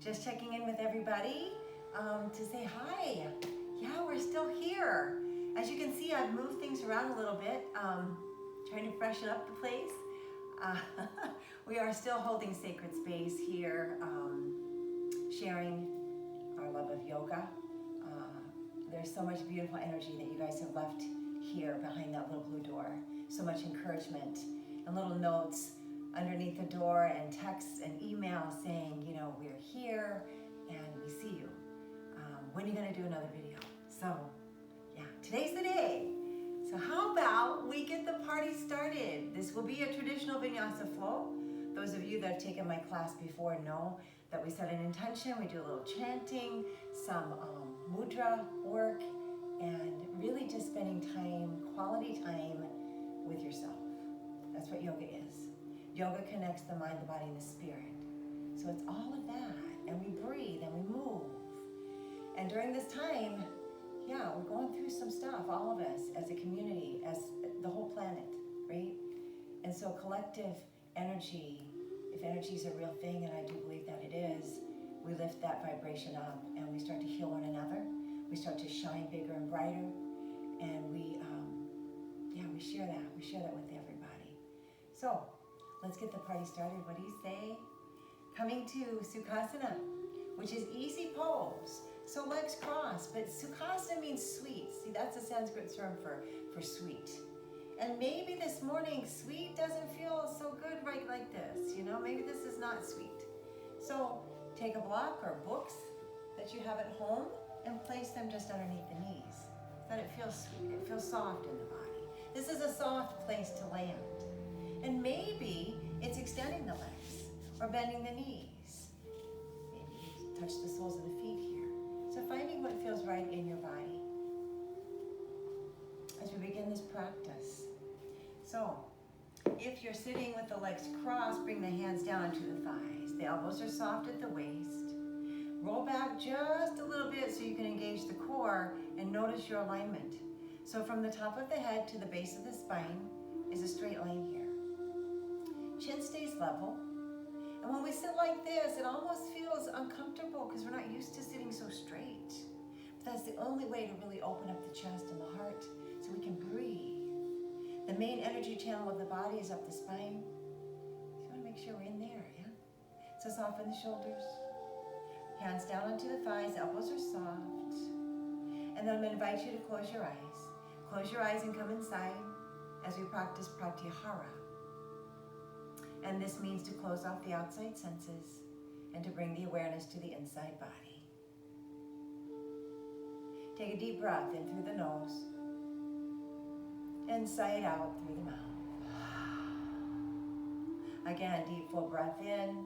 Just checking in with everybody to say hi. Yeah, we're still here. As you can see, I've moved things around a little bit, trying to freshen up the place. We are still holding sacred space here, sharing our love of yoga. There's so much beautiful energy that you guys have left here behind that little blue door. So much encouragement and little notes underneath the door and texts and emails saying, you know, we're here and we see you. When are you going to do another video? So, yeah, today's the day. So how about we get the party started? This will be a traditional vinyasa flow. Those of you that have taken my class before know that we set an intention, we do a little chanting, some mudra work, and really just spending time, quality time with yourself. That's what yoga is. Yoga connects the mind, the body, and the spirit. So it's all of that. And we breathe and we move. And during this time, yeah, we're going through some stuff, all of us, as a community, as the whole planet, right? And so collective energy, if energy is a real thing, and I do believe that it is, we lift that vibration up and we start to heal one another. We start to shine bigger and brighter. And we share that. We share that with everybody. So let's get the party started. What do you say? Coming to Sukhasana, which is easy pose. So legs crossed, but Sukhasana means sweet. See, that's a Sanskrit term for sweet. And maybe this morning, sweet doesn't feel so good right like this, you know? Maybe this is not sweet. So take a block or books that you have at home and place them just underneath the knees so that it feels sweet, it feels soft in the body. This is a soft place to land. And maybe it's extending the legs or bending the knees. Maybe you touch the soles of the feet here. So finding what feels right in your body as we begin this practice. So if you're sitting with the legs crossed, bring the hands down to the thighs. The elbows are soft at the waist. Roll back just a little bit so you can engage the core and notice your alignment. So from the top of the head to the base of the spine is a straight line here. Chin stays level. And when we sit like this, it almost feels uncomfortable because we're not used to sitting so straight. But that's the only way to really open up the chest and the heart so we can breathe. The main energy channel of the body is up the spine. So you want to make sure we're in there, yeah? So soften the shoulders. Hands down onto the thighs, elbows are soft. And then I'm going to invite you to close your eyes. Close your eyes and come inside as we practice Pratyahara. And this means to close off the outside senses and to bring the awareness to the inside body. Take a deep breath in through the nose and sigh it out through the mouth. Again, deep full breath in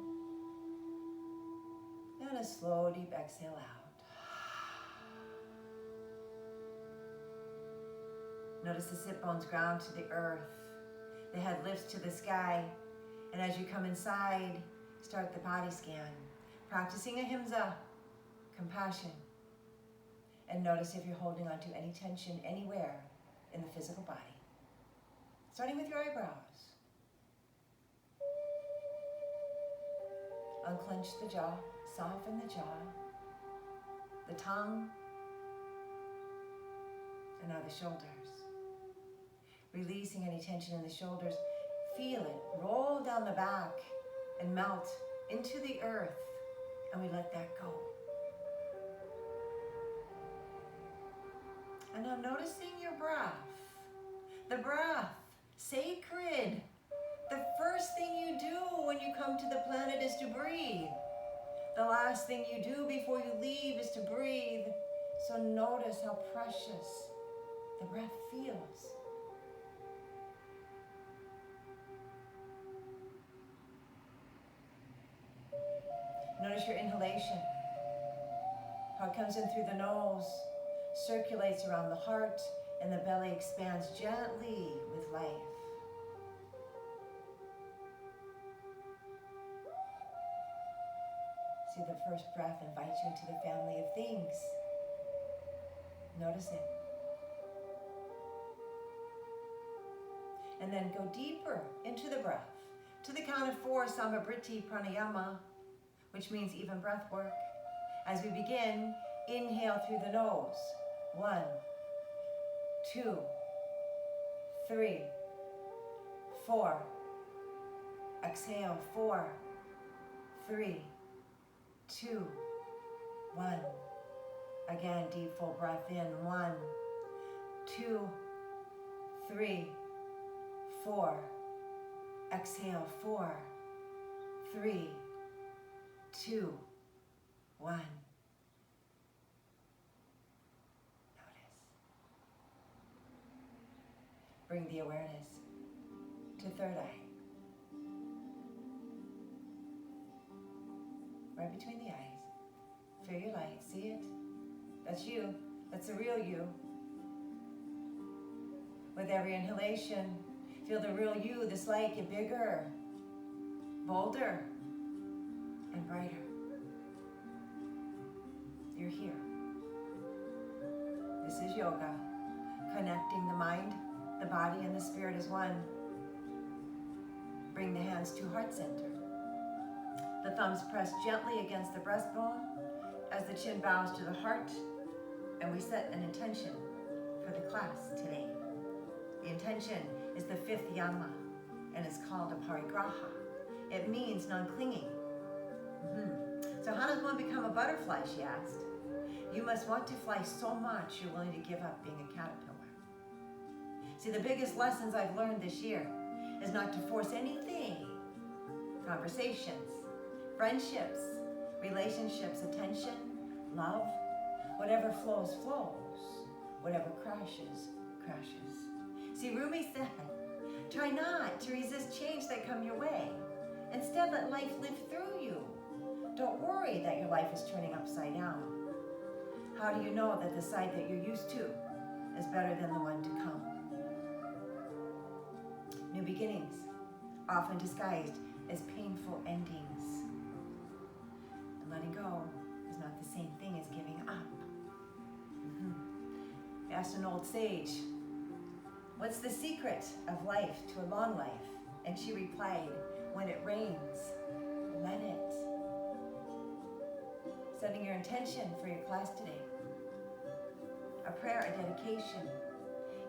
and a slow deep exhale out. Notice the sit bones ground to the earth. The head lifts to the sky. And as you come inside, start the body scan. Practicing ahimsa, compassion. And notice if you're holding on to any tension anywhere in the physical body. Starting with your eyebrows. Unclench the jaw, soften the jaw, the tongue, and now the shoulders. Releasing any tension in the shoulders. Feel it, roll down the back and melt into the earth, and we let that go. And now noticing your breath. The breath, sacred. The first thing you do when you come to the planet is to breathe. The last thing you do before you leave is to breathe. So notice how precious the breath feels. Notice your inhalation, how it comes in through the nose, circulates around the heart, and the belly expands gently with life. See, the first breath invites you into the family of things. Notice it. And then go deeper into the breath. To the count of 4, Samabriti Pranayama. which means even breath work. As we begin, inhale through the nose. 1, 2, 3, 4. Exhale, 4, 3, 2, 1. Again, deep full breath in. 1, 2, 3, 4. Exhale, 4, 3, 2, 1. Notice. Bring the awareness to third eye. Right between the eyes. Feel your light. See it? That's you. That's the real you. With every inhalation, feel the real you, this light, get bigger, bolder, and brighter. You're here. This is yoga, connecting the mind, the body, and the spirit as one. Bring the hands to heart center. The thumbs press gently against the breastbone as the chin bows to the heart, and we set an intention for the class today. The intention is the 5th yama, and it's called Aparigraha. It means non-clinging. So how does one become a butterfly, she asked. You must want to fly so much you're willing to give up being a caterpillar. See, the biggest lessons I've learned this year is not to force anything. Conversations, friendships, relationships, attention, love, whatever flows, flows. Whatever crashes, crashes. See, Rumi said, try not to resist change that come your way. Instead, let life live through you. Don't worry that your life is turning upside down. How do you know that the side that you're used to is better than the one to come? New beginnings, often disguised as painful endings. And letting go is not the same thing as giving up. I asked an old sage, what's the secret of life to a long life? And she replied, when it rains, let it. Setting your intention for your class today. A prayer, a dedication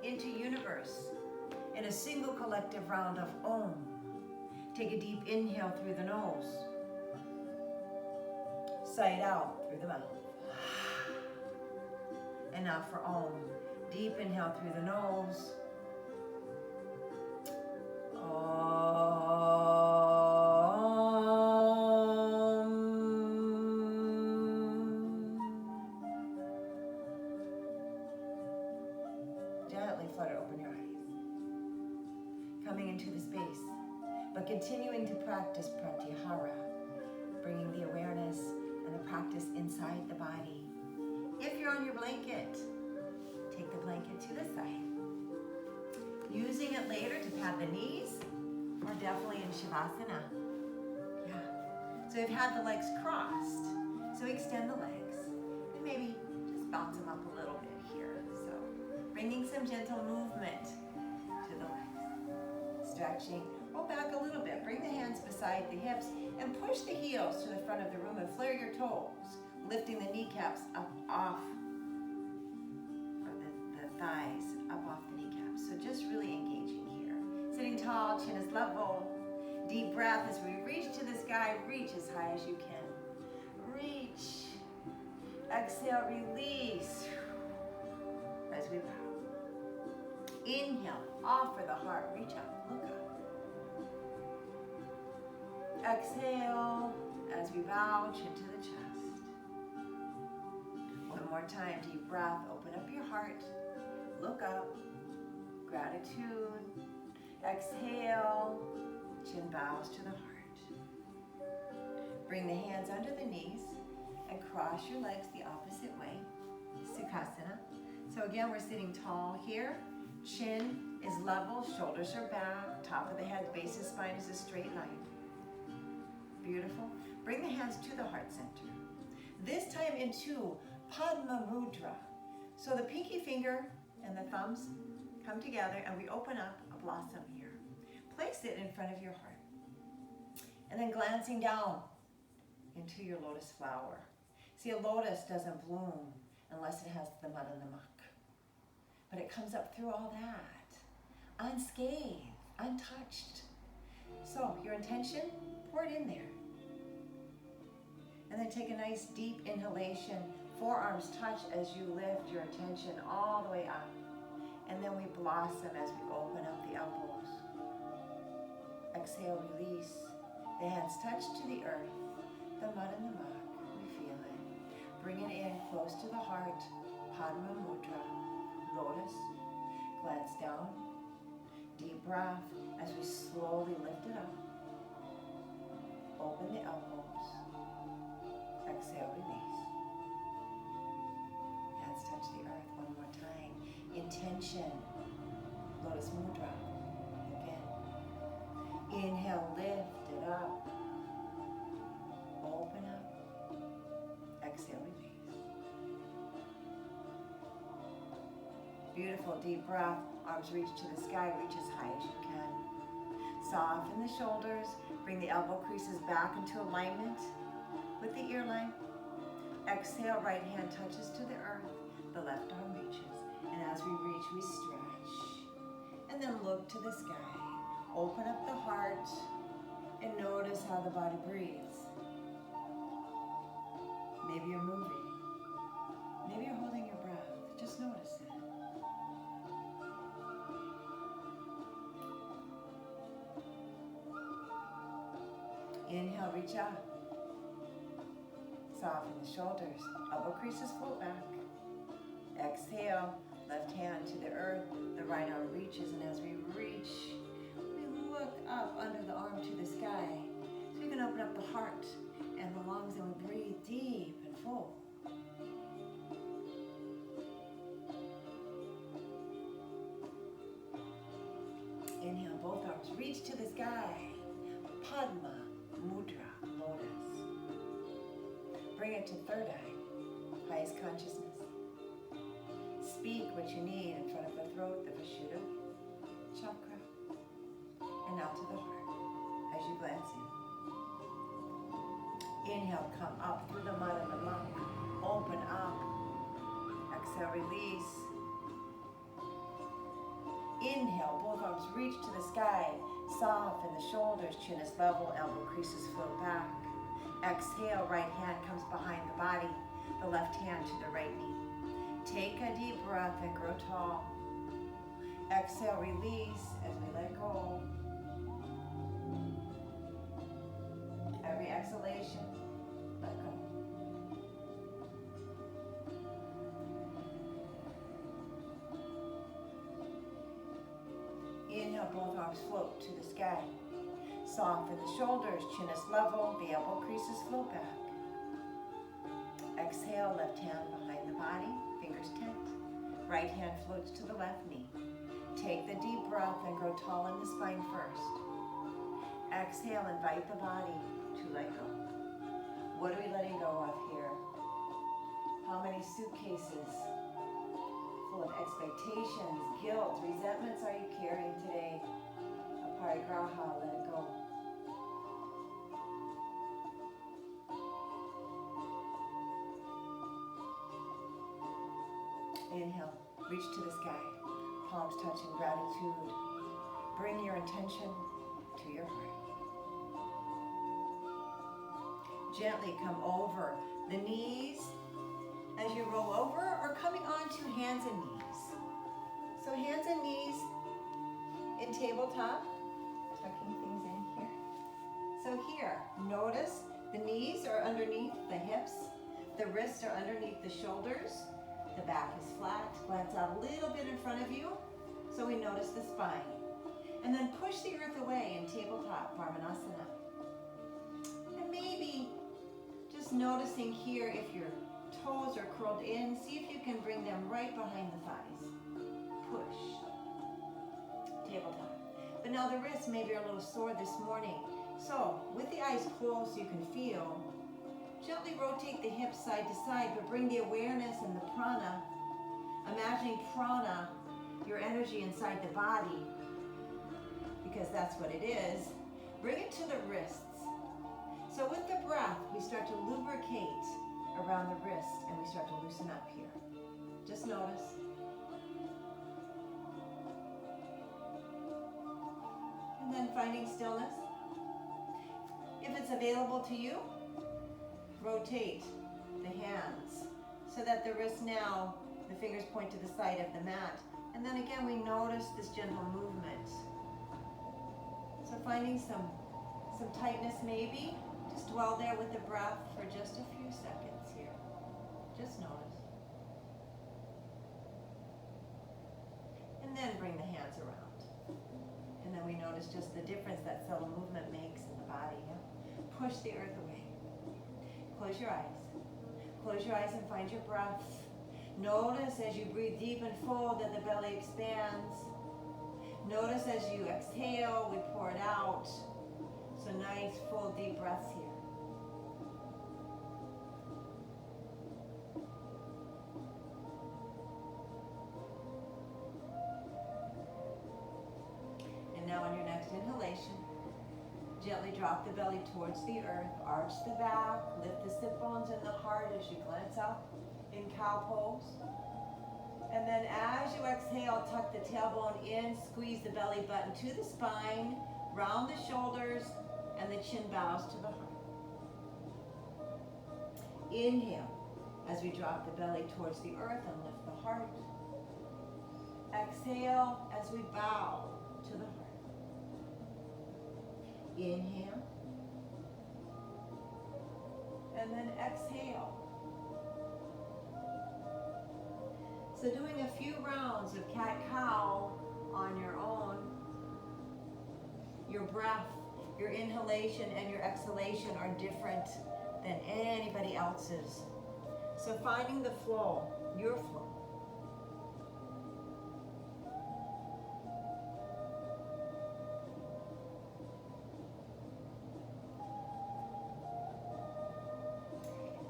into universe in a single collective round of Om. Take a deep inhale through the nose. Sigh it out through the mouth. And now for Om. Deep inhale through the nose. Gently flutter open your eyes. Coming into the space, but continuing to practice pratyahara, bringing the awareness and the practice inside the body. If you're on your blanket, take the blanket to the side. Using it later to pat the knees, or definitely in Shavasana. Yeah. So we've had the legs crossed. So extend the legs. And maybe just bounce them up a little bit here. So bringing some gentle movement to the legs. Stretching. Roll back a little bit. Bring the hands beside the hips and push the heels to the front of the room and flare your toes. Lifting the kneecaps up off, or the thighs up off the kneecaps. So just really engaging here. Sitting tall, chin is level. Deep breath as we reach to the sky. Reach as high as you can. Reach. Exhale, release. As we bow. Inhale, offer the heart. Reach up, look up. Exhale, as we bow, chin to the chest. One more time, deep breath, open up your heart, look up, gratitude, exhale, chin bows to the heart. Bring the hands under the knees and cross your legs the opposite way, Sukhasana. So again, we're sitting tall here, chin is level, shoulders are back, top of the head, base of spine is a straight line. Beautiful. Bring the hands to the heart center. This time into Padma Mudra. So the pinky finger and the thumbs come together and we open up a blossom here. Place it in front of your heart. And then glancing down, into your lotus flower. See, a lotus doesn't bloom unless it has the mud and the muck. But it comes up through all that, unscathed, untouched. So your intention, pour it in there. And then take a nice deep inhalation. Forearms touch as you lift your attention all the way up. And then we blossom as we open up the elbows. Exhale, release. The hands touch to the earth. The mud and the muck, we feel it. Bring it in close to the heart. Padma Mudra, lotus. Glance down. Deep breath as we slowly lift it up. Open the elbows. Exhale, release. Hands touch the earth one more time. Intention, lotus mudra. Again. Inhale, lift it up. Open up. Exhale, release. Beautiful deep breath. Arms reach to the sky, reach as high as you can. Soften the shoulders. Bring the elbow creases back into alignment with the ear line. Exhale, right hand touches to the earth. The left arm reaches. And as we reach, we stretch. And then look to the sky. Open up the heart and notice how the body breathes. Maybe you're moving. Maybe you're holding your breath. Just notice it. Inhale, reach up. Soften the shoulders. Elbow creases float back. Exhale, left hand to the earth. The right arm reaches, and as we reach, we look up under the arm to the sky. So you can open up the heart and the lungs, and we breathe deep and full. Inhale, both arms reach to the sky. Padma Mudra, lotus. Bring it to third eye, highest consciousness. Speak what you need in front of the throat, the Vishuddha chakra. And now to the heart as you glance in. Inhale, come up through the mud and the muck. Open up. Exhale, release. Inhale, both arms reach to the sky. Soften the shoulders, chin is level, elbow creases float back. Exhale, right hand comes behind the body, the left hand to the right knee. Take a deep breath and grow tall. Exhale, release as we let go. Every exhalation, let go. Inhale, both arms float to the sky. Soften the shoulders, chin is level, the elbow creases float back. Exhale, left hand behind the body, fingers tent. Right hand floats to the left knee. Take the deep breath and grow tall in the spine first. Exhale, invite the body to let go. What are we letting go of here? How many suitcases full of expectations, guilt, resentments are you carrying today? Aparigraha, let it go. Inhale, reach to the sky, palms touching gratitude. Bring your intention to your heart. Gently come over the knees as you roll over, or coming onto hands and knees. So hands and knees in tabletop, tucking things in here. So here, notice the knees are underneath the hips, the wrists are underneath the shoulders, the back is flat. Glance out a little bit in front of you so we notice the spine. And then push the earth away in tabletop, Varmanasana. And maybe just noticing here if your toes are curled in, see if you can bring them right behind the thighs. Push. Tabletop. But now the wrists maybe are a little sore this morning. So with the eyes closed so you can feel, gently rotate the hips side to side, but bring the awareness and the prana, imagining prana, your energy inside the body, because that's what it is. Bring it to the wrists. So with the breath, we start to lubricate around the wrist and we start to loosen up here. Just notice. And then finding stillness. If it's available to you, rotate the hands so that the wrist now, the fingers point to the side of the mat. And then again, we notice this gentle movement. So finding some tightness maybe. Just dwell there with the breath for just a few seconds here. Just notice. And then bring the hands around. And then we notice just the difference that subtle movement makes in the body. Yeah? Push the earth away. Close your eyes. Close your eyes and find your breath. Notice as you breathe deep and full that the belly expands. Notice as you exhale, we pour it out. So nice, full, deep breaths here. And now on your next inhalation, gently drop the belly towards the earth, arch the back, lift the sit bones and the heart as you glance up in cow pose. And then as you exhale, tuck the tailbone in, squeeze the belly button to the spine, round the shoulders, and the chin bows to the heart. Inhale as we drop the belly towards the earth and lift the heart. Exhale as we bow to the heart. Inhale. And then exhale. So doing a few rounds of cat-cow on your own. Your breath, your inhalation and your exhalation are different than anybody else's. So finding the flow, your flow.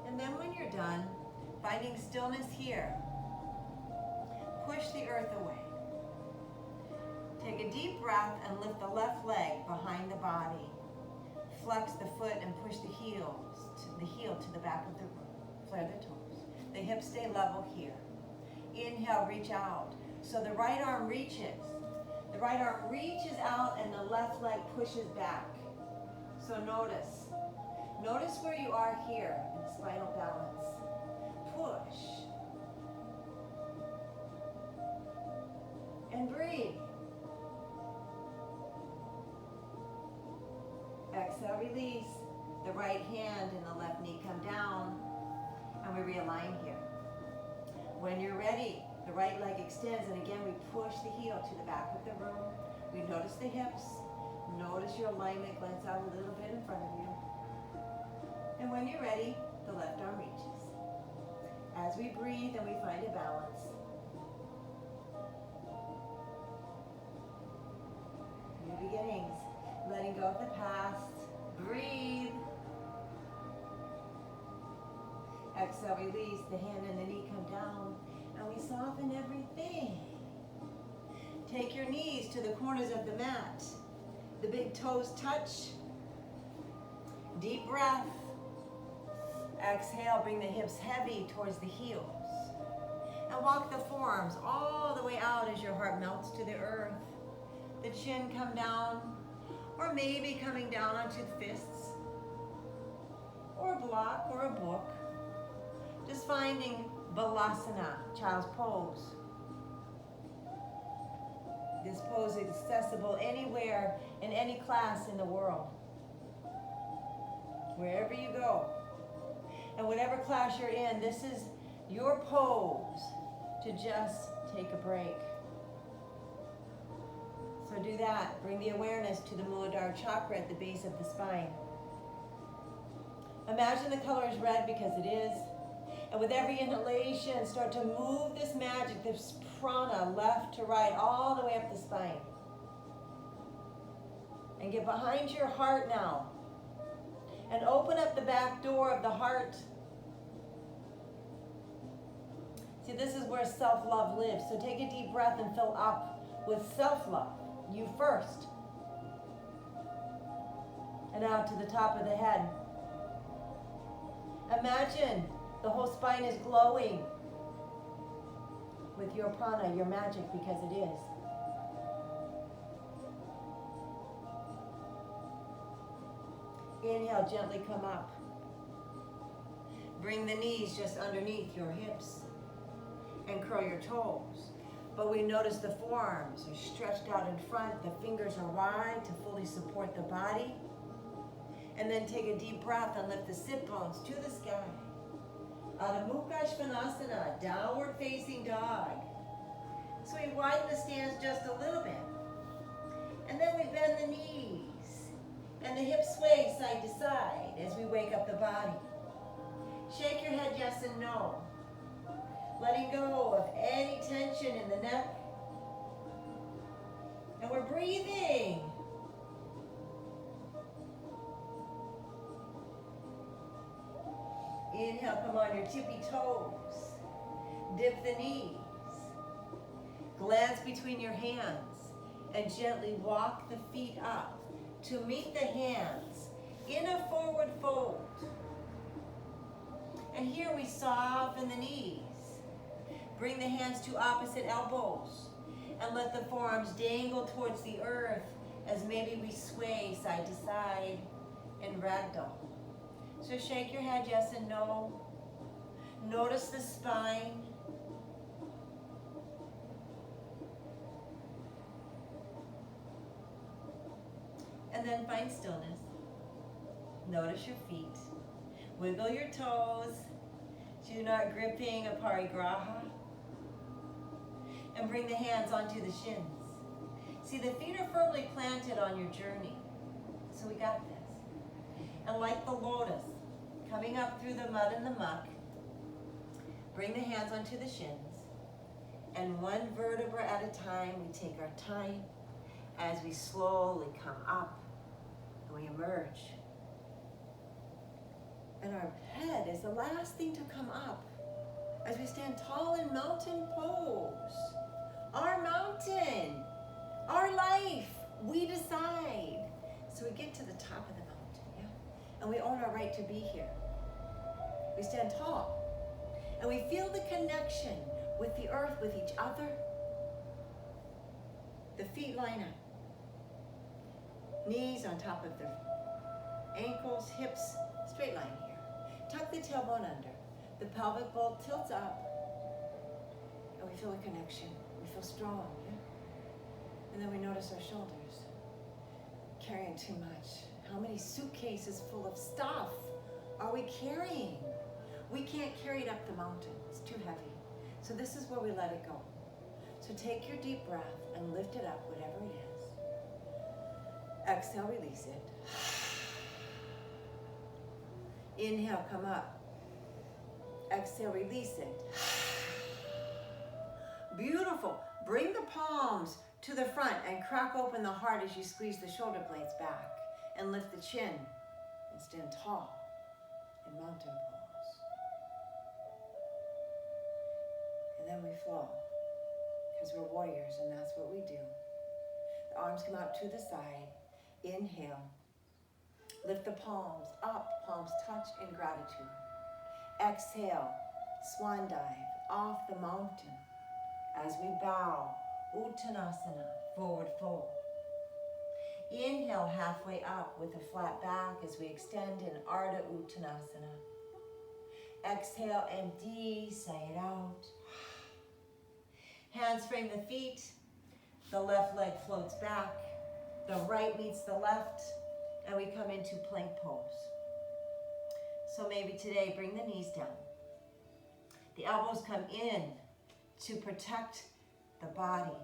And then when you're done, finding stillness here, push the earth away. Take a deep breath and lift the left leg behind the body. Flex the foot and push the heel to the back of the room. Flare the toes. The hips stay level here. Inhale, reach out. So the right arm reaches. The right arm reaches out and the left leg pushes back. So notice. Notice where you are here in spinal balance. Push. And breathe. Exhale, release. The right hand and the left knee come down. And we realign here. When you're ready, the right leg extends. And again, we push the heel to the back of the room. We notice the hips. Notice your alignment. Glance out a little bit in front of you. And when you're ready, the left arm reaches. As we breathe and we find a balance. New beginnings. Letting go of the past. Breathe. Exhale, release. The hand and the knee come down. And we soften everything. Take your knees to the corners of the mat. The big toes touch. Deep breath. Exhale, bring the hips heavy towards the heels. And walk the forearms all the way out as your heart melts to the earth. The chin come down, or maybe coming down onto the fists, or a block, or a book. Just finding Balasana, child's pose. This pose is accessible anywhere in any class in the world. Wherever you go. And whatever class you're in, this is your pose to just take a break. So do that. Bring the awareness to the Muladhara chakra at the base of the spine. Imagine the color is red because it is. And with every inhalation, start to move this magic, this prana, left to right, all the way up the spine. And get behind your heart now. And open up the back door of the heart. See, this is where self-love lives. So take a deep breath and fill up with self-love. You first. And out to the top of the head. Imagine the whole spine is glowing with your prana, your magic, because it is. Inhale, gently come up. Bring the knees just underneath your hips and curl your toes. But we notice the forearms are stretched out in front, the fingers are wide to fully support the body. And then take a deep breath and lift the sit bones to the sky. Adho Mukha Svanasana, downward facing dog. So we widen the stance just a little bit. And then we bend the knees. And the hips sway side to side as we wake up the body. Shake your head yes and no. Letting go of any tension in the neck. And we're breathing. Inhale, come on your tippy toes. Dip the knees. Glance between your hands and gently walk the feet up to meet the hands in a forward fold. And here we soften the knees. Bring the hands to opposite elbows and let the forearms dangle towards the earth as maybe we sway side to side in ragdoll. So shake your head yes and no. Notice the spine. And then find stillness. Notice your feet. Wiggle your toes. So you're not gripping Aparigraha. And bring the hands onto the shins. See, the feet are firmly planted on your journey. So we got this. And like the lotus, coming up through the mud and the muck, bring the hands onto the shins. And one vertebra at a time, we take our time as we slowly come up and we emerge. And our head is the last thing to come up as we stand tall in mountain pose. Our mountain, our life, we decide. So we get to the top of the mountain, yeah? And we own our right to be here. We stand tall. And we feel the connection with the earth, with each other. The feet line up. Knees on top of their ankles, hips, straight line here. Tuck the tailbone under. The pelvic bowl tilts up. And we feel a connection. We feel strong, yeah? And then we notice our shoulders. Carrying too much. How many suitcases full of stuff are we carrying? We can't carry it up the mountain. It's too heavy. So this is where we let it go. So take your deep breath and lift it up, whatever it is. Exhale, release it. Inhale, come up. Exhale, release it. Beautiful. Bring the palms to the front and crack open the heart as you squeeze the shoulder blades back. And lift the chin and stand tall in mountain pose. And then we flow because we're warriors and that's what we do. The arms come out to the side. Inhale. Lift the palms up, palms touch in gratitude. Exhale, swan dive off the mountain as we bow, Uttanasana, forward fold. Inhale, halfway up with a flat back as we extend in Ardha Uttanasana. Exhale, empty, sigh it out. Hands frame the feet. The left leg floats back. The right meets the left. And we come into plank pose. So maybe today, bring the knees down. The elbows come in to protect the body.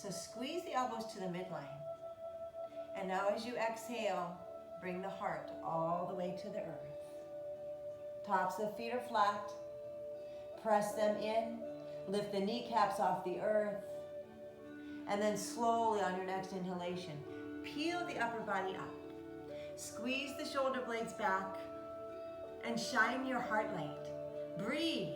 So squeeze the elbows to the midline. And now as you exhale, bring the heart all the way to the earth. Tops of feet are flat. Press them in. Lift the kneecaps off the earth. And then slowly on your next inhalation, peel the upper body up. Squeeze the shoulder blades back and shine your heart light. Breathe.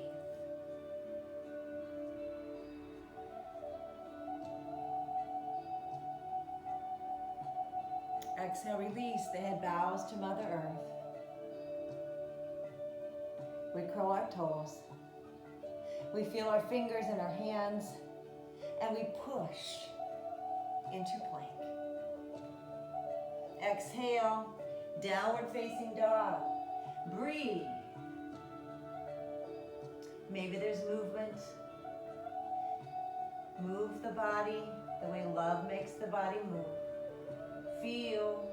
Exhale, release. The head bows to Mother Earth. curl our toes. We feel our fingers in our hands, and we push into plank. Exhale, downward facing dog. Breathe. Maybe there's movement. Move the body the way love makes the body move. Feel.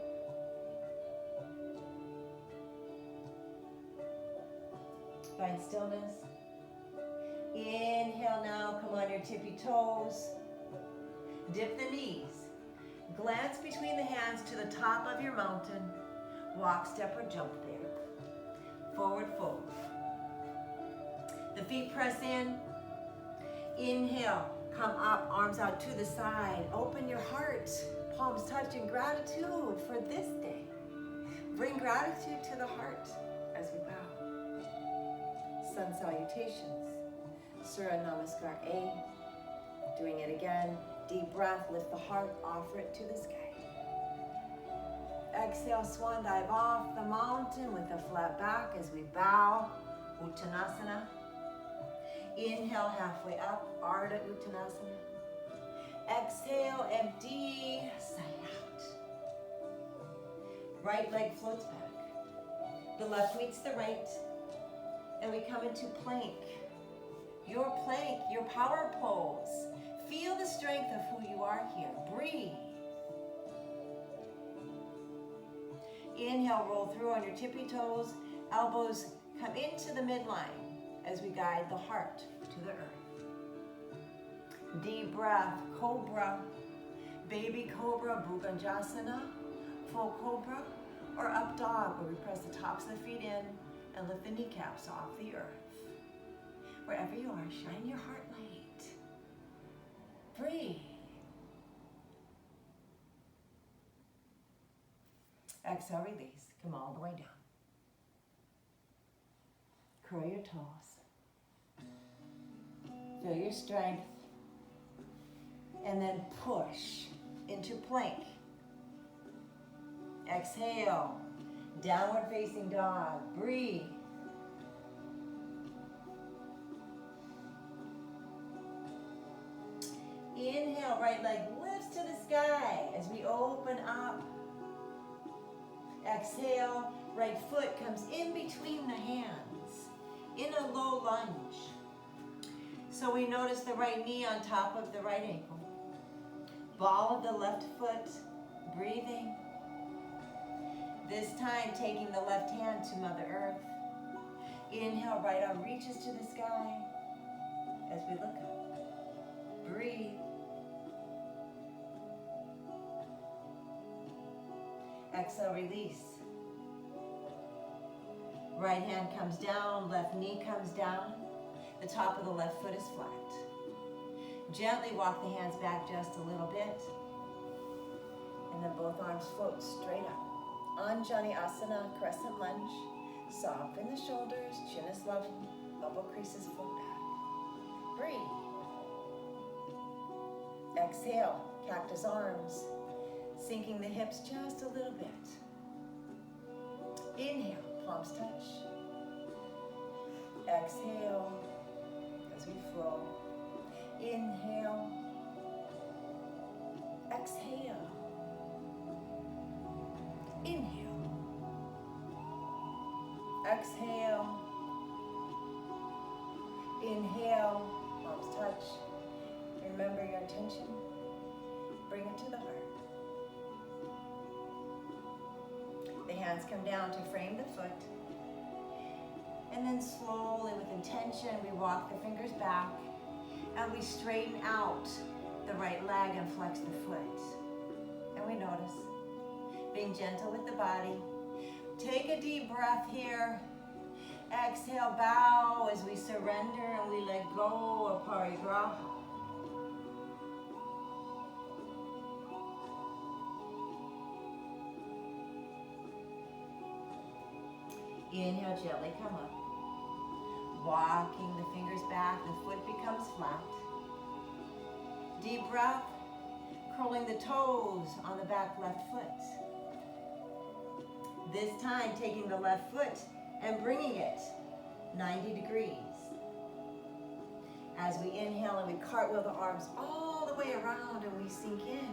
Find stillness. Inhale now, come on your tippy toes. Dip the knees. Glance between the hands to the top of your mountain. Walk, step, or jump there. Forward fold. The feet press in. Inhale, come up, arms out to the side. Open your heart. Palms touch in gratitude for this day. Bring gratitude to the heart as we bow. Sun salutations. Surya Namaskar A. Doing it again. Deep breath, lift the heart, offer it to the sky. Exhale, swan dive off the mountain with a flat back as we bow. Uttanasana. Inhale, halfway up, Ardha Uttanasana. Exhale, empty, sigh out. Right leg floats back. The left meets the right, and we come into plank. Your plank, your power pose. Feel the strength of who you are here. Breathe. Inhale, roll through on your tippy toes. Elbows come into the midline as we guide the heart to the earth. Deep breath, cobra, baby cobra, bhujangasana, full cobra, or up dog, where we press the tops of the feet in and lift the kneecaps off the earth. Wherever you are, shine your heart light. Breathe. Exhale, release. Come all the way down. Curl your toes. Feel your strength. And then push into plank. Exhale. Downward facing dog. Breathe. Inhale, right leg lifts to the sky as we open up. Exhale, right foot comes in between the hands in a low lunge. So we notice the right knee on top of the right ankle. Ball of the left foot, breathing. This time taking the left hand to Mother Earth. Inhale, right arm reaches to the sky as we look up. Breathe. Exhale, release. Right hand comes down, left knee comes down. The top of the left foot is flat. Gently walk the hands back just a little bit. And then both arms float straight up. Anjani Asana, crescent lunge. Soften the shoulders, chin is level, elbow creases float back. Breathe. Exhale, cactus arms. Sinking the hips just a little bit. Inhale, palms touch. Exhale as we flow. Inhale. Exhale. Inhale. Exhale. Inhale, palms touch. Remember your intention. Bring it to the heart. The hands come down to frame the foot. And then slowly, with intention, we walk the fingers back and we straighten out the right leg and flex the foot. And we notice, being gentle with the body. Take a deep breath here. Exhale, bow as we surrender and we let go of Aparigraha. Inhale, gently come up. Walking the fingers back, the foot becomes flat. Deep breath, curling the toes on the back left foot. This time, taking the left foot and bringing it 90 degrees. As we inhale and we cartwheel the arms all the way around and we sink in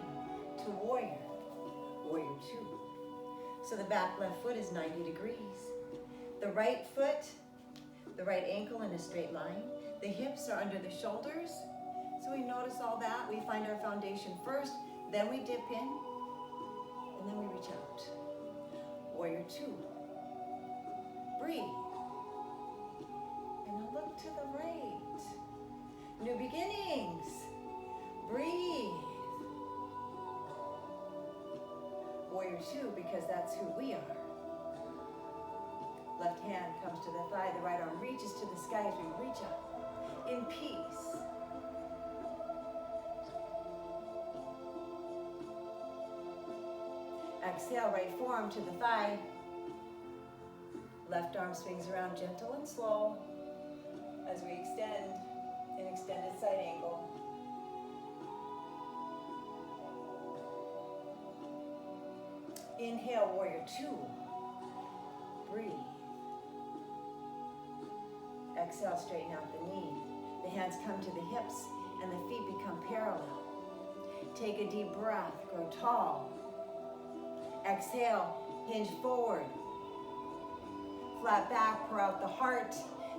to warrior, warrior two. So the back left foot is 90 degrees. The right foot, the right ankle in a straight line. The hips are under the shoulders. So we notice all that. We find our foundation first, then we dip in, and then we reach out. Warrior two. Breathe. And now look to the right. New beginnings. Breathe. Warrior two, because that's who we are. Left hand comes to the thigh, the right arm reaches to the sky as we reach up in peace. Exhale, right forearm to the thigh. Left arm swings around gentle and slow as we extend an extended side angle. Inhale, warrior two. Breathe. Exhale, straighten out the knee. The hands come to the hips and the feet become parallel. Take a deep breath, grow tall. Exhale, hinge forward. Flat back, pour out the heart.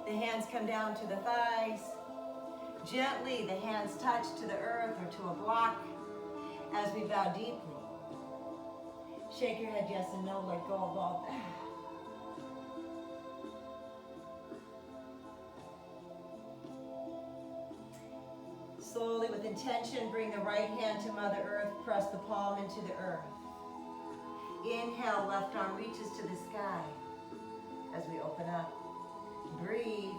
The hands come down to the thighs. Gently, the hands touch to the earth or to a block as we bow deeply. Shake your head yes and no, let go of all that. Slowly, with intention, bring the right hand to Mother Earth, press the palm into the earth. Inhale, left arm reaches to the sky as we open up. Breathe.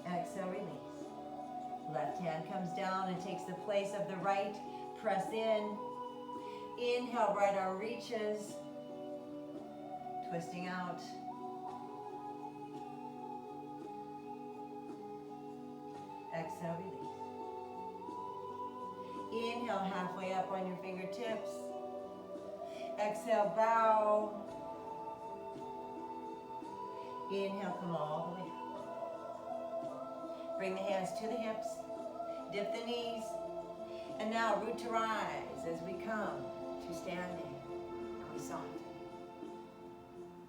Exhale, release. Left hand comes down and takes the place of the right. Press in. Inhale, right arm reaches. Twisting out. Exhale, release. Inhale, halfway up on your fingertips. Exhale, bow. Inhale, come all the way up. Bring the hands to the hips. Dip the knees. And now root to rise as we come to standing. And we soften.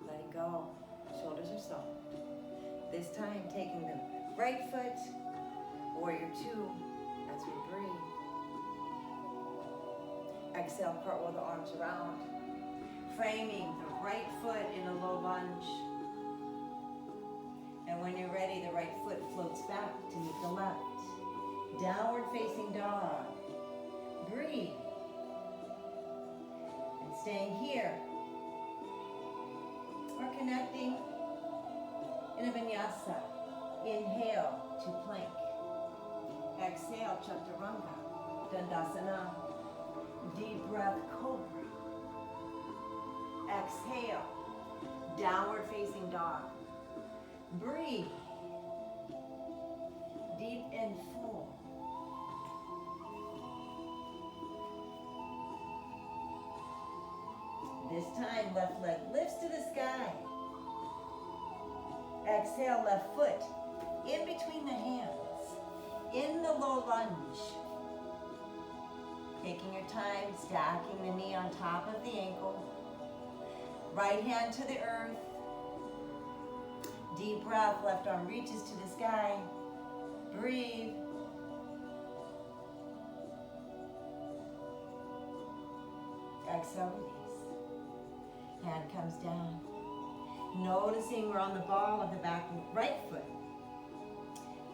Letting go. Shoulders are soft. This time taking the right foot, warrior two, as we breathe. Exhale, cartwheel the arms around. Framing the right foot in a low lunge. And when you're ready, the right foot floats back to meet the left. Downward facing dog. Breathe. And staying here. Or connecting in a vinyasa. Inhale to plank. Exhale, chaturanga, dandasana. Deep breath, cobra. Exhale, downward facing dog. Breathe. Deep and full. This time, left leg lifts to the sky. Exhale, left foot in between the hands. In the low lunge. Taking your time, stacking the knee on top of the ankle. Right hand to the earth. Deep breath, left arm reaches to the sky. Breathe. Exhale, release. Hand comes down. Noticing we're on the ball of the back right foot.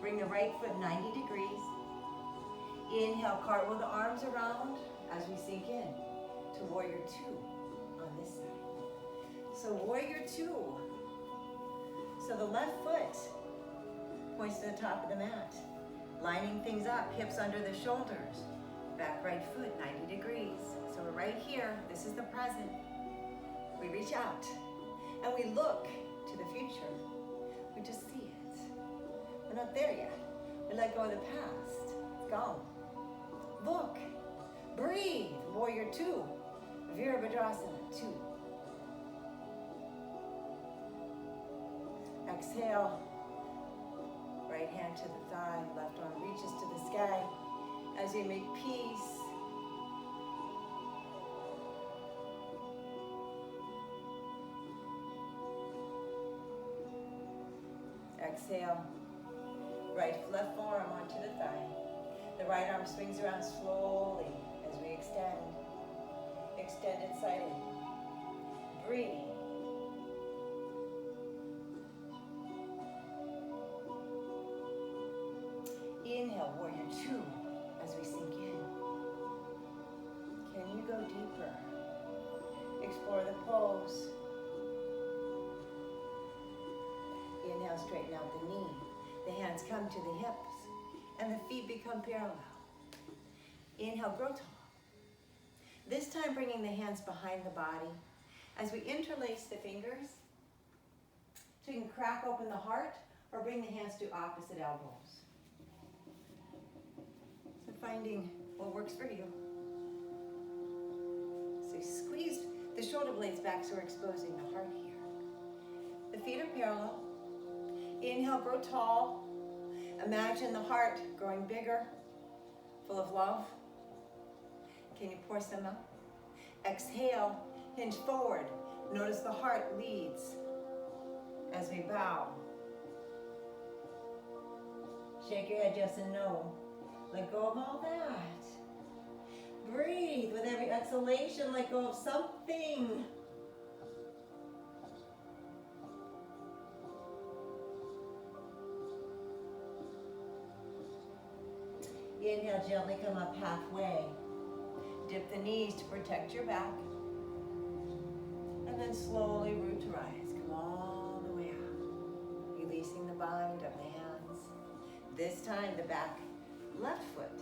Bring the right foot 90 degrees. Inhale, cartwheel the arms around as we sink in to warrior two on this side. So warrior two. So the left foot points to the top of the mat. Lining things up, hips under the shoulders. Back right foot 90 degrees. So we're right here. This is the present. We reach out and we look to the future. We just see it. We're not there yet. We let go of the past. It's gone. Look. Breathe. Warrior two. Virabhadrasana, 2. Exhale, right hand to the thigh, left arm reaches to the sky as you make peace. Exhale, left forearm onto the thigh. The right arm swings around slowly as we extend. Extended side in. Breathe. Inhale, warrior 2, as we sink in. Can you go deeper? Explore the pose. Inhale, straighten out the knee. The hands come to the hips, and the feet become parallel. Inhale, grow tall. This time bringing the hands behind the body as we interlace the fingers so you can crack open the heart or bring the hands to opposite elbows. So finding what works for you. So squeeze the shoulder blades back so we're exposing the heart here. The feet are parallel. Inhale, grow tall. Imagine the heart growing bigger, full of love. Can you pour some out? Exhale, hinge forward. Notice the heart leads as we bow. Shake your head yes and no. Let go of all that. Breathe with every exhalation, let go of something. Inhale, gently come up halfway. Dip the knees to protect your back. And then slowly root to rise. Come all the way out. Releasing the bind of the hands. This time the back left foot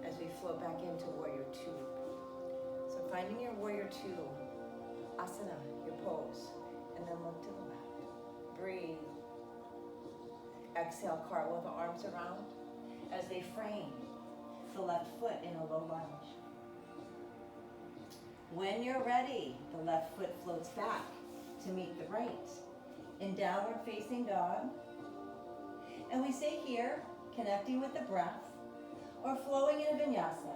as we float back into warrior 2. So finding your warrior 2, asana, your pose, and then look to the left. Breathe. Exhale, cartwheel the arms around as they frame the left foot in a low lunge. When you're ready, the left foot floats back to meet the right in downward facing dog. And we stay here, connecting with the breath or flowing in a vinyasa.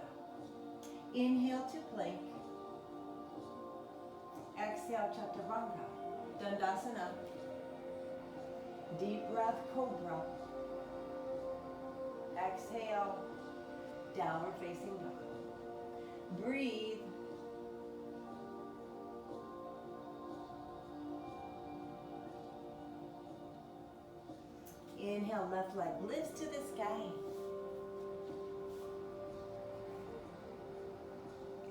Inhale to plank. Exhale, chaturanga, dandasana. Deep breath, cobra. Exhale, downward facing dog. Breathe. Inhale, left leg lifts to the sky.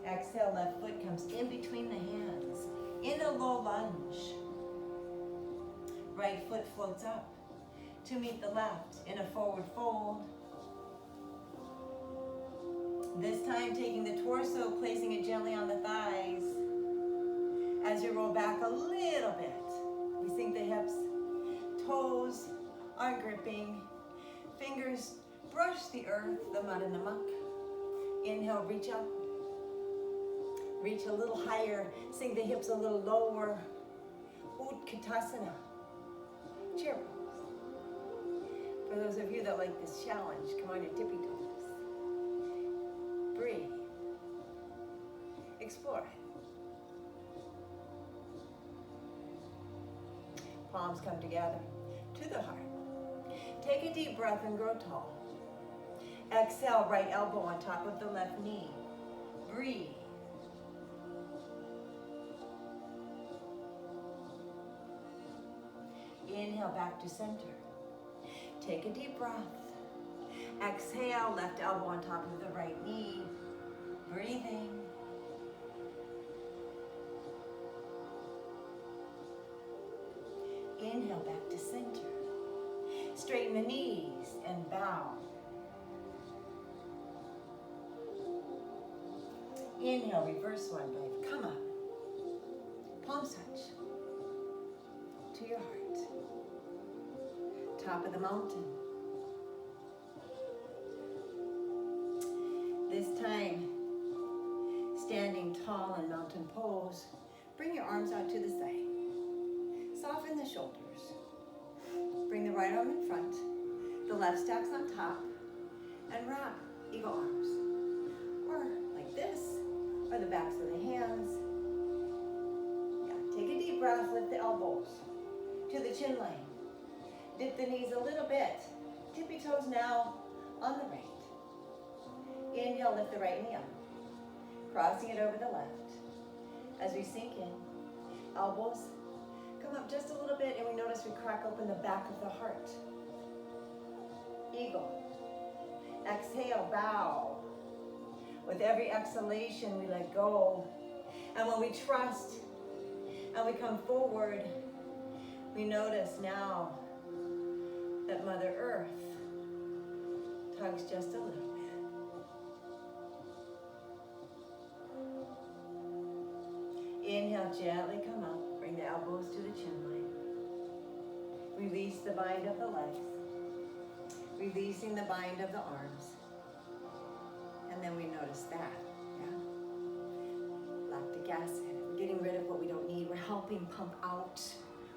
Exhale, left foot comes in between the hands in a low lunge. Right foot floats up to meet the left in a forward fold. This time taking the torso, placing it gently on the thighs. As you roll back a little bit, we sink the hips, toes are gripping, fingers brush the earth, the mud and the muck. Inhale, reach up, reach a little higher, sink the hips a little lower. Utkatasana, chair pose. For those of you that like this challenge, come on your tippy toes. Breathe. Explore. Palms come together to the heart. Take a deep breath and grow tall. Exhale, right elbow on top of the left knee. Breathe. Inhale, back to center. Take a deep breath. Exhale, left elbow on top of the right knee. Breathing. Inhale, back to center. Straighten the knees and bow. Inhale, reverse one blade. Come up. Palms touch to your heart. Top of the mountain. This time, standing tall in mountain pose, bring your arms out to the side. Soften the shoulders. Bring the right arm in front, the left stacks on top, and wrap eagle arms. Or like this, or the backs of the hands. Yeah, take a deep breath, lift the elbows to the chin line. Dip the knees a little bit. Tippy toes now on the right. Inhale, lift the right knee up, crossing it over the left. As we sink in, elbows come up just a little bit, and we notice we crack open the back of the heart. Eagle. Exhale, bow. With every exhalation, we let go. And when we trust and we come forward, we notice now that Mother Earth tugs just a little bit. Inhale, gently come up. Bring the elbows to the chin line. Release the bind of the legs. Releasing the bind of the arms. And then we notice that, yeah? Lactic acid. We're getting rid of what we don't need. We're helping pump out.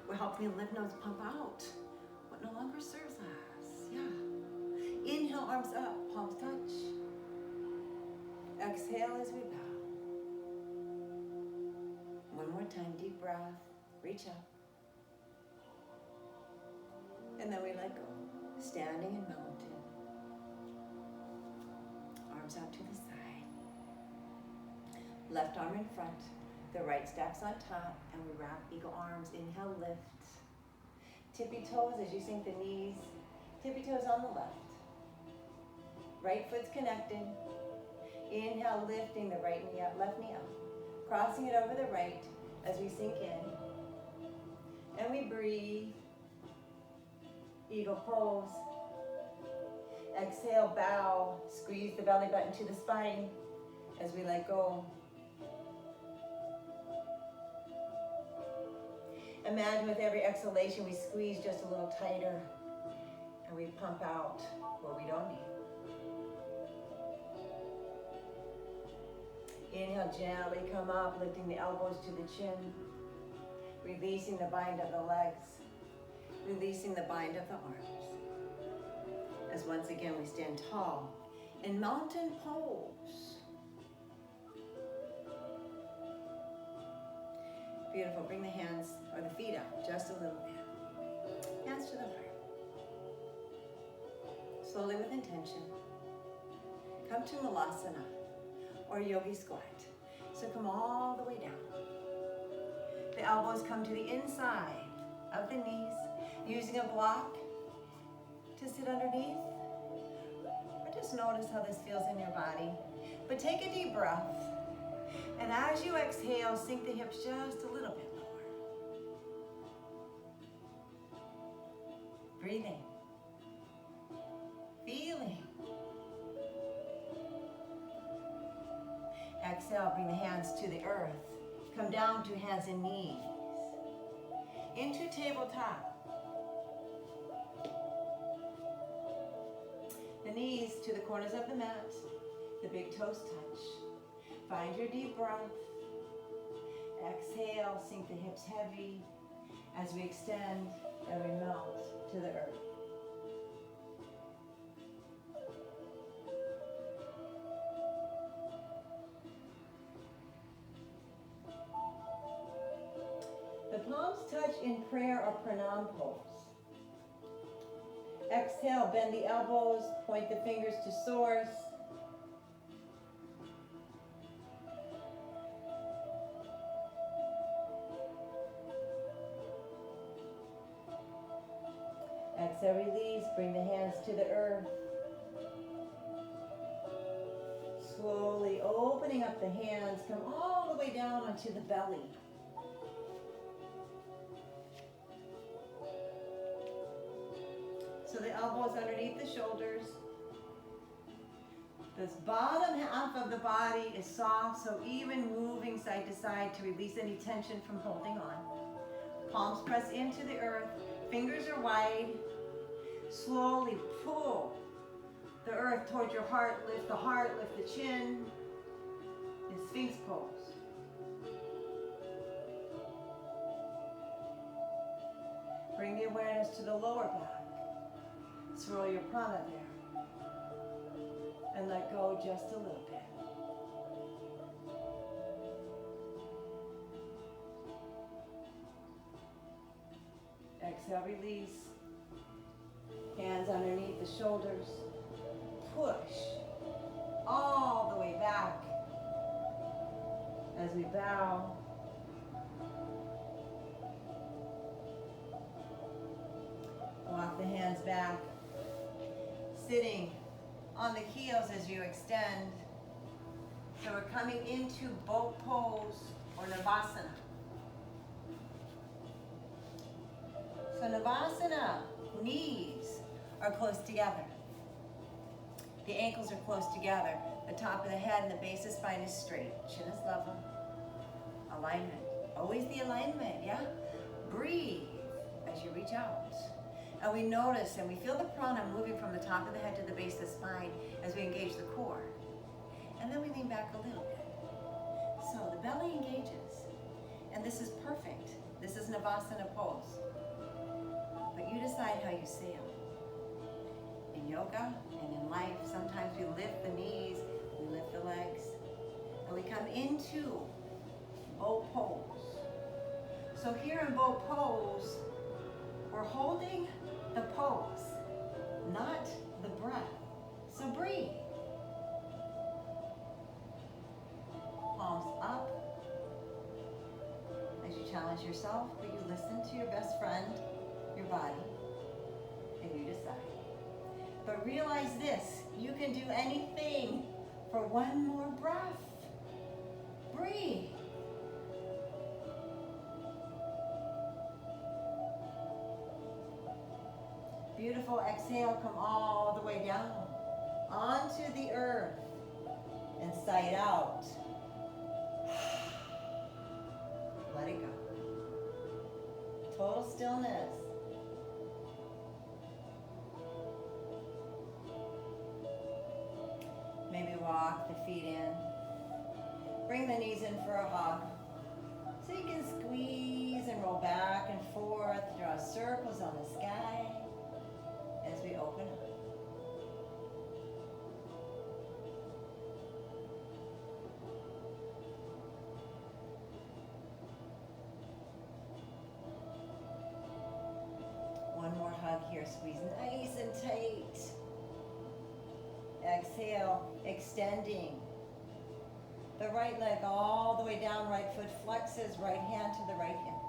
We're helping the lymph nodes pump out what no longer serves us, yeah. Inhale, arms up, palms touch. Exhale as we bow. One more time, deep breath, reach up. And then we let go, standing in mountain. Arms out to the side. Left arm in front, the right stacks on top, and we wrap eagle arms. Inhale, lift. Tippy toes as you sink the knees. Tippy toes on the left. Right foot's connected. Inhale, lifting the right knee up, left knee up. Crossing it over the right as we sink in. And we breathe. Eagle pose. Exhale, bow. Squeeze the belly button to the spine as we let go. Imagine with every exhalation we squeeze just a little tighter and we pump out what we don't need. Inhale, gently come up, lifting the elbows to the chin, releasing the bind of the legs, releasing the bind of the arms. As once again we stand tall in mountain pose. Beautiful. Bring the hands or the feet up just a little bit. Hands to the heart. Slowly with intention. Come to Malasana or Yogi Squat. So come all the way down. The elbows come to the inside of the knees, using a block to sit underneath. Or just notice how this feels in your body. But take a deep breath. And as you exhale, sink the hips just a little bit lower. Breathing. Feeling. Exhale, bring the hands to the earth. Come down to hands and knees. Into tabletop. The knees to the corners of the mat. The big toes touch. Find your deep breath. Exhale, sink the hips heavy as we extend and we melt to the earth. The palms touch in prayer or pranayama pose. Exhale, bend the elbows, point the fingers to source. Exhale, release, bring the hands to the earth. Slowly opening up the hands, come all the way down onto the belly. So the elbows underneath the shoulders. This bottom half of the body is soft, so even moving side to side to release any tension from holding on. Palms press into the earth, fingers are wide. Slowly pull the earth towards your heart, lift the chin in Sphinx pose. awareness to the lower back. Swirl your prana there. And let go just a little bit. Exhale, release. Hands underneath the shoulders. Push all the way back as we bow. Walk the hands back. Sitting on the heels as you extend. So we're coming into boat pose or Navasana. So Navasana, knees are close together. The ankles are close together. The top of the head and the base of the spine is straight. Chin is level. Alignment. Always the alignment, yeah? Breathe as you reach out. And we notice and we feel the prana moving from the top of the head to the base of the spine as we engage the core. And then we lean back a little bit. So the belly engages. And this is perfect. This is Navasana pose. But you decide how you sail. In yoga and in life, sometimes we lift the knees, we lift the legs, and we come into boat pose. So here in boat pose, we're holding the pose, not the breath. So breathe. Palms up as you challenge yourself, but you listen to your best friend, your body, and you decide. But realize this, you can do anything for one more breath. Breathe. Beautiful. Exhale, come all the way down onto the earth and sigh it out. Let it go. Total stillness. Maybe walk the feet in. Bring the knees in for a hug. So you can squeeze and roll back and forth, draw circles on the sky as we open up. One more hug here, squeeze nice and tight. Exhale, extending. The right leg all the way down, right foot flexes, right hand to the right hip.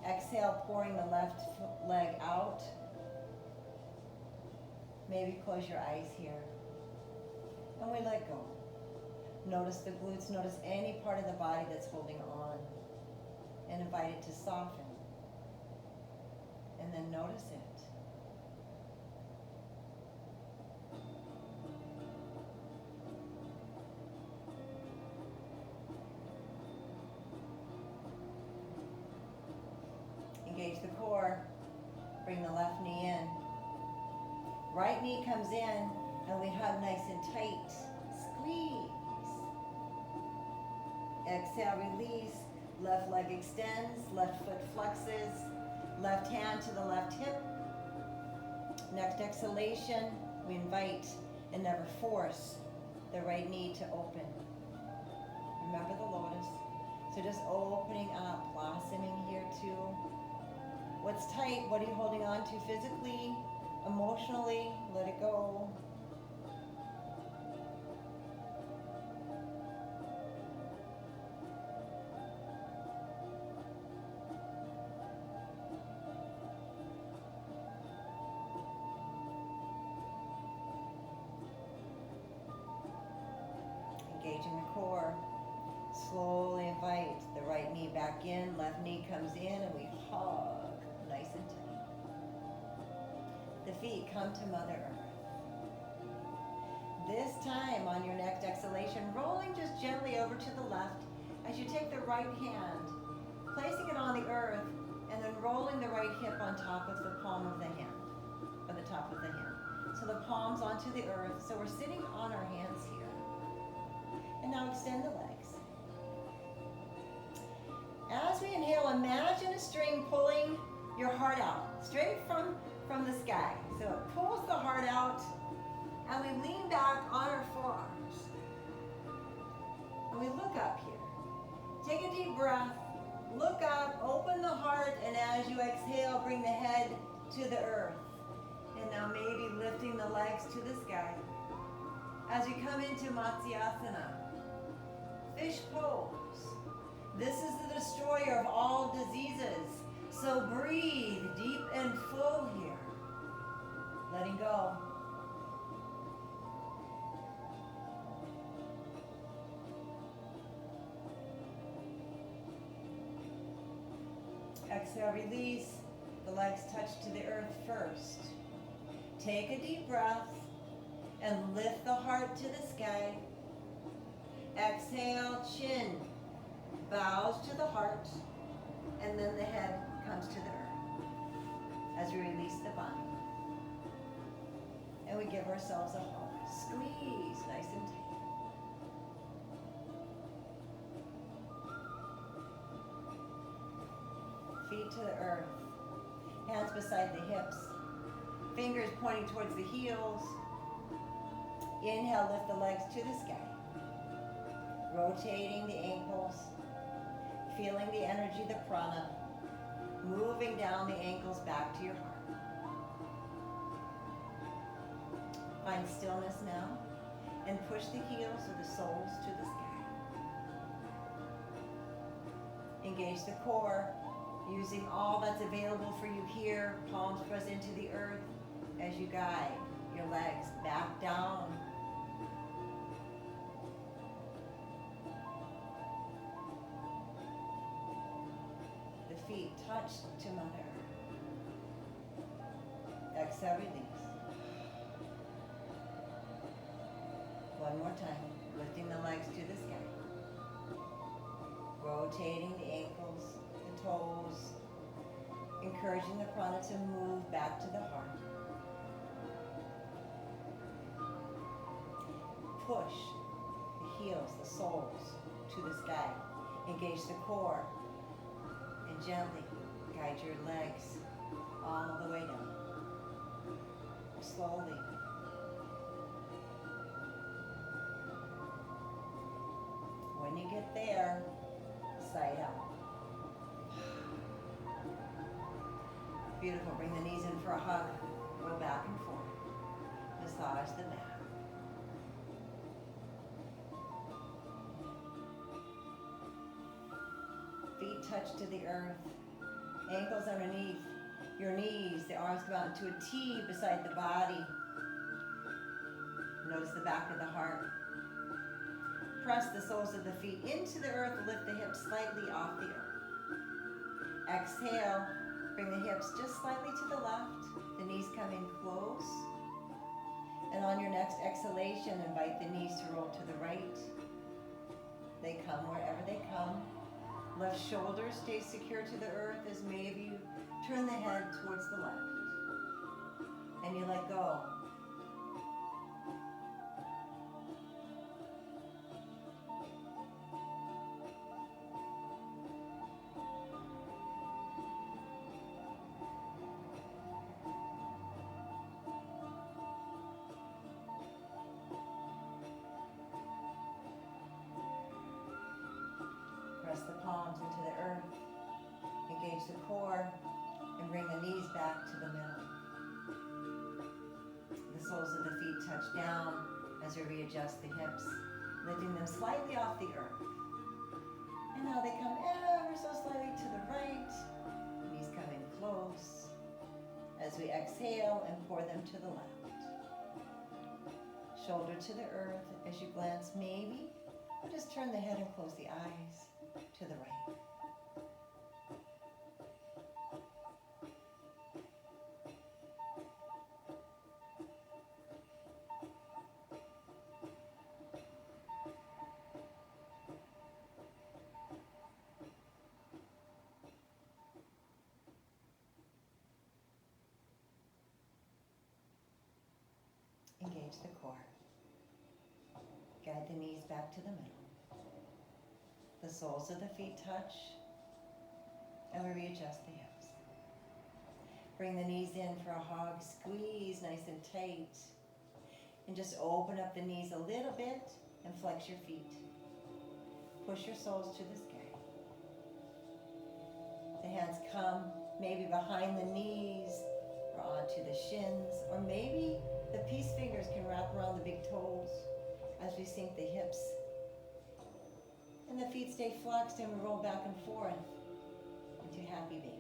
Exhale, pouring the left leg out. Maybe close your eyes here. And we let go. Notice the glutes, notice any part of the body that's holding on. And invite it to soften. And then notice it. Engage the core. Bring the left knee in. Right knee comes in and we hug nice and tight. Squeeze. Exhale, release. Left leg extends, left foot flexes, left hand to the left hip. Next exhalation, we invite and never force the right knee to open. Remember the lotus. So just opening up, blossoming here too. What's tight? What are you holding on to physically, emotionally? Let it go. Engaging the core. Slowly invite the right knee back in, left knee comes in, and we hug nice and tight. The feet come to Mother Earth. This time on your next exhalation, rolling just gently over to the left as you take the right hand, placing it on the earth, and then rolling the right hip on top of the palm of the hand, or the top of the hand. So the palms onto the earth, so we're sitting on our hands here. And now extend the legs. As we inhale, imagine a string pulling your heart out, straight from the sky. So it pulls the heart out, and we lean back on our forearms. And we look up here. Take a deep breath, look up, open the heart, and as you exhale, bring the head to the earth. And now maybe lifting the legs to the sky. As we come into Matsyasana, fish pose. This is the destroyer of all diseases. So breathe deep and full here. Letting go. Exhale, release. The legs touch to the earth first. Take a deep breath and lift the heart to the sky. Exhale, chin bows to the heart, and then the head comes to the earth as we release the body. And we give ourselves a hug. Squeeze nice and tight. Feet to the earth. Hands beside the hips. Fingers pointing towards the heels. Inhale, lift the legs to the sky. Rotating the ankles. Feeling the energy, the prana. Moving down the ankles back to your heart. Find stillness now. And push the heels or the soles to the sky. Engage the core. Using all that's available for you here. Palms press into the earth as you guide your legs back down. The feet touch to Mother Earth. Exhale, release. One more time. Lifting the legs to the sky. Rotating the ankles, the toes. Encouraging the prana to move back to the heart. Push the heels, the soles to the sky. Engage the core. And gently guide your legs all the way down. Slowly. When you get there, side out. Beautiful. Bring the knees in for a hug. Roll back and forth. Massage the mat. Feet touch to the earth. Ankles underneath your knees. The arms come out into a T beside the body. Notice the back of the heart. Press the soles of the feet into the earth. Lift the hips slightly off the earth. Exhale. Bring the hips just slightly to the left. The knees come in close. And on your next exhalation, invite the knees to roll to the right. They come wherever they come. Left shoulder stays secure to the earth as maybe you turn the head towards the left. And you let go. Press the palms into the earth, engage the core, and bring the knees back to the middle. The soles of the feet touch down as you readjust the hips, lifting them slightly off the earth. And now they come ever so slightly to the right. Knees come in close as we exhale and pour them to the left. Shoulder to the earth as you glance maybe, or just turn the head and close the eyes. To the right. Engage the core. Guide the knees back to the middle. The soles of the feet touch, and we readjust the hips. Bring the knees in for a hug. Squeeze nice and tight. And just open up the knees a little bit and flex your feet. Push your soles to the sky. The hands come maybe behind the knees or onto the shins, or maybe the peace fingers can wrap around the big toes as we sink the hips. And the feet stay flexed and we roll back and forth into happy baby.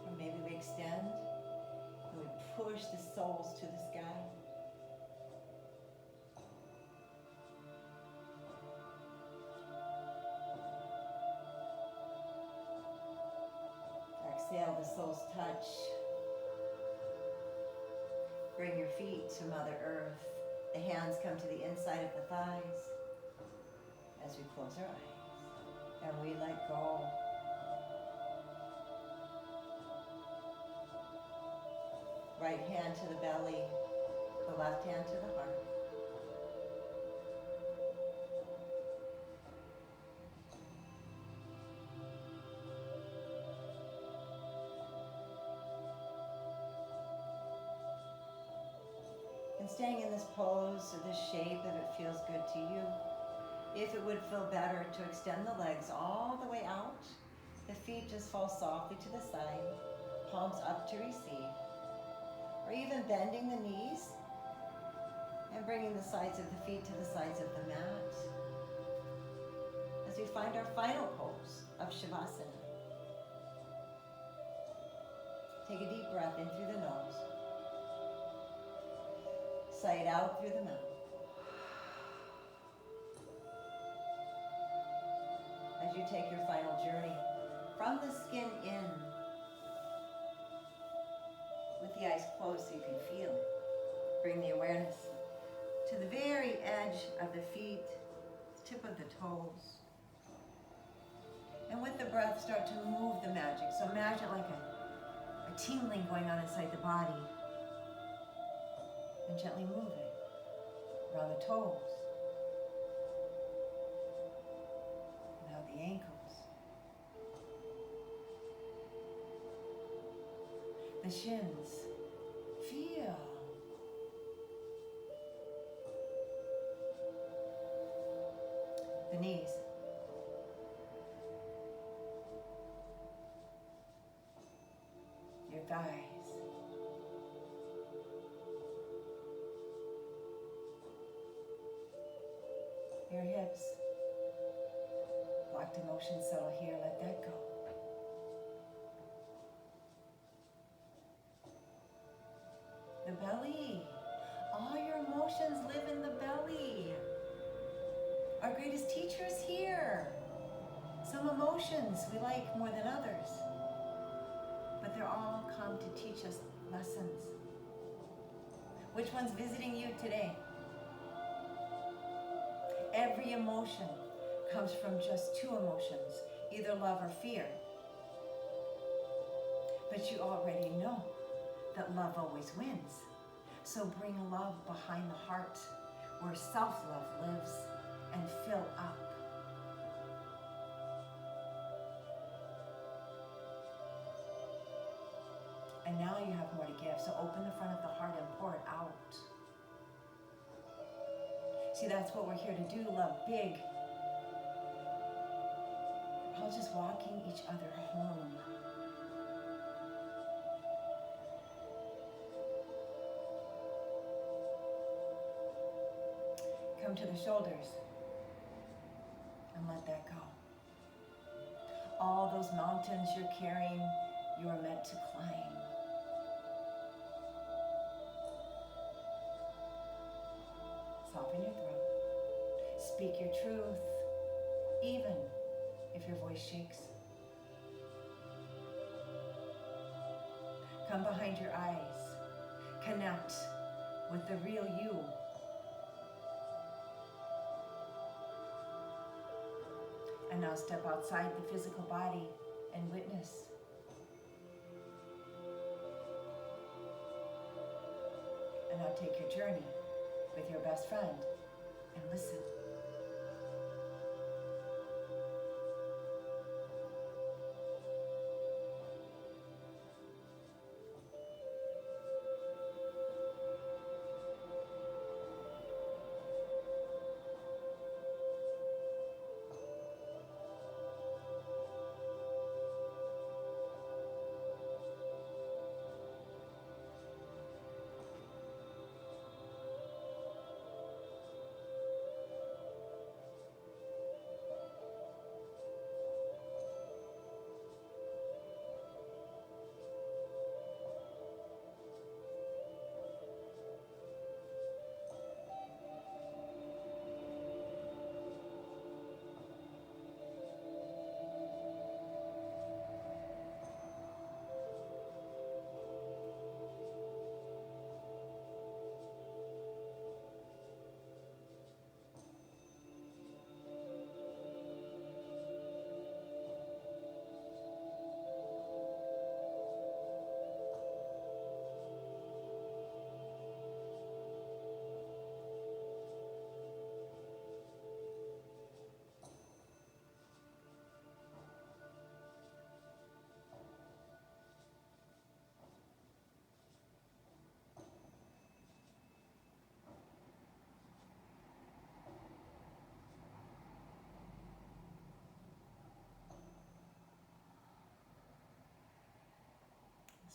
Or maybe we extend and we push the soles to the sky. Exhale, the soles touch. Bring your feet to Mother Earth. The hands come to the inside of the thighs as we close our eyes and we let go. Right hand to the belly, the left hand to the heart. And staying in this pose or this shape if it feels good to you. If it would feel better to extend the legs all the way out, the feet just fall softly to the side, palms up to receive. Or even bending the knees and bringing the sides of the feet to the sides of the mat as we find our final pose of Shavasana. Take a deep breath in through the nose. Sigh it out through the mouth. As you take your final journey from the skin in, with the eyes closed so you can feel it. Bring the awareness to the very edge of the feet, the tip of the toes. And with the breath, start to move the magic. So imagine like a tingling going on inside the body. And gently move it around the toes. Now the ankles. The shins. Feel. The knees. Your thighs. Your hips. Blocked emotions settle here, let that go. The belly. All your emotions live in the belly. Our greatest teacher is here. Some emotions we like more than others, but they're all come to teach us lessons. Which one's visiting you today? Every emotion comes from just two emotions, either love or fear. But you already know that love always wins. So bring love behind the heart where self-love lives and fill up. And now you have more to give. So open the front of the heart and pour it out. See, that's what we're here to do, love big. We're all just walking each other home. Come to the shoulders and let that go. All those mountains you're carrying, you are meant to climb. Soften your throat. Speak your truth, even if your voice shakes. Come behind your eyes. Connect with the real you. And now step outside the physical body and witness. And now take your journey with your best friend and listen.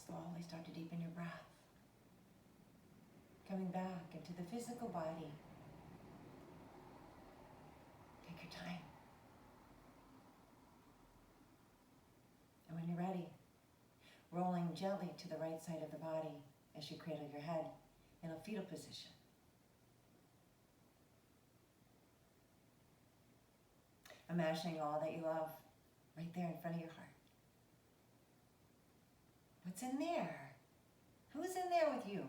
slowly start to deepen your breath. Coming back into the physical body. Take your time. And when you're ready, rolling gently to the right side of the body as you cradle your head in a fetal position. Imagining all that you love right there in front of your heart. What's in there? Who's in there with you?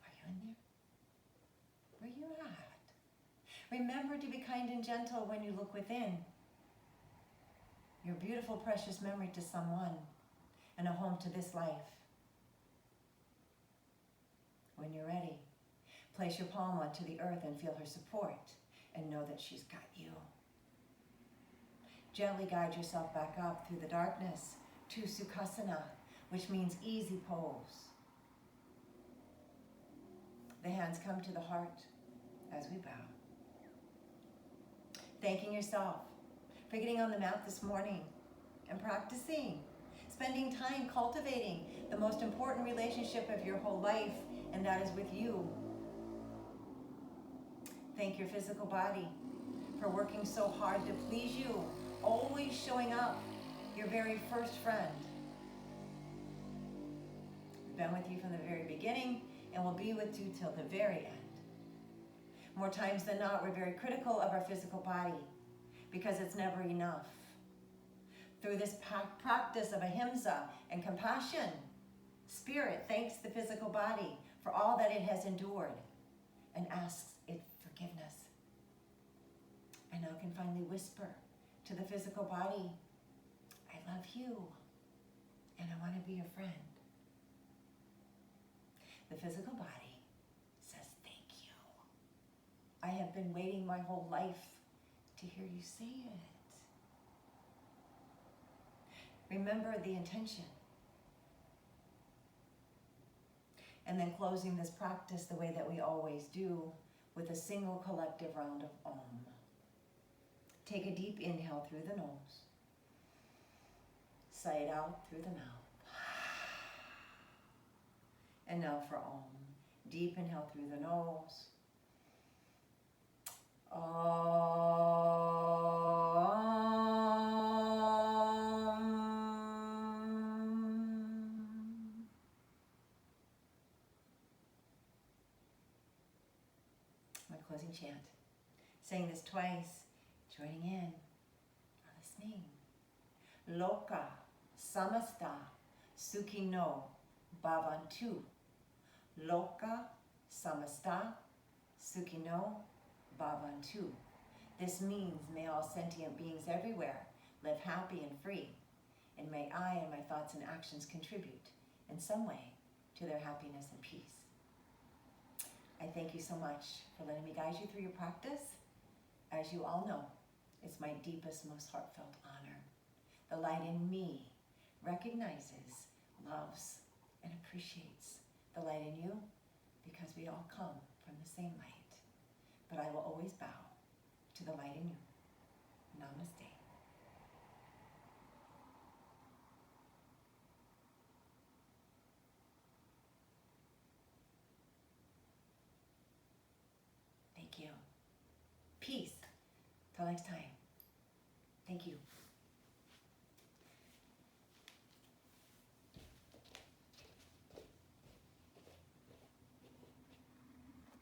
Are you in there? Where are you at? Remember to be kind and gentle when you look within. Your beautiful, precious memory to someone and a home to this life. When you're ready, place your palm onto the earth and feel her support and know that she's got you. Gently guide yourself back up through the darkness to Sukhasana, which means easy pose. The hands come to the heart as we bow. Thanking yourself for getting on the mat this morning and practicing, spending time cultivating the most important relationship of your whole life, and that is with you. Thank your physical body for working so hard to please you, always showing up, your very first friend. Been with you from the very beginning and will be with you till the very end. More times than not, we're very critical of our physical body because it's never enough. Through this practice of ahimsa and compassion, Spirit thanks the physical body for all that it has endured and asks it forgiveness. And now can finally whisper to the physical body, I love you and I want to be your friend. The physical body says thank you. I have been waiting my whole life to hear you say it. Remember the intention. And then closing this practice the way that we always do with a single collective round of Om. Take a deep inhale through the nose. Sigh it out through the mouth. And now for Om. Deep inhale through the nose. My closing chant. Saying this twice, joining in, or listening. Loka samasta sukhino bhavantu. Loka samasta sukhino bhavantu. This means may all sentient beings everywhere live happy and free, and may I and my thoughts and actions contribute in some way to their happiness and peace. I thank you so much for letting me guide you through your practice. As you all know, it's my deepest, most heartfelt honor. The light in me recognizes, loves, and appreciates the light in you because we all come from the same light. But I will always bow to the light in you. Namaste. Thank you. Peace. Till next time. Thank you.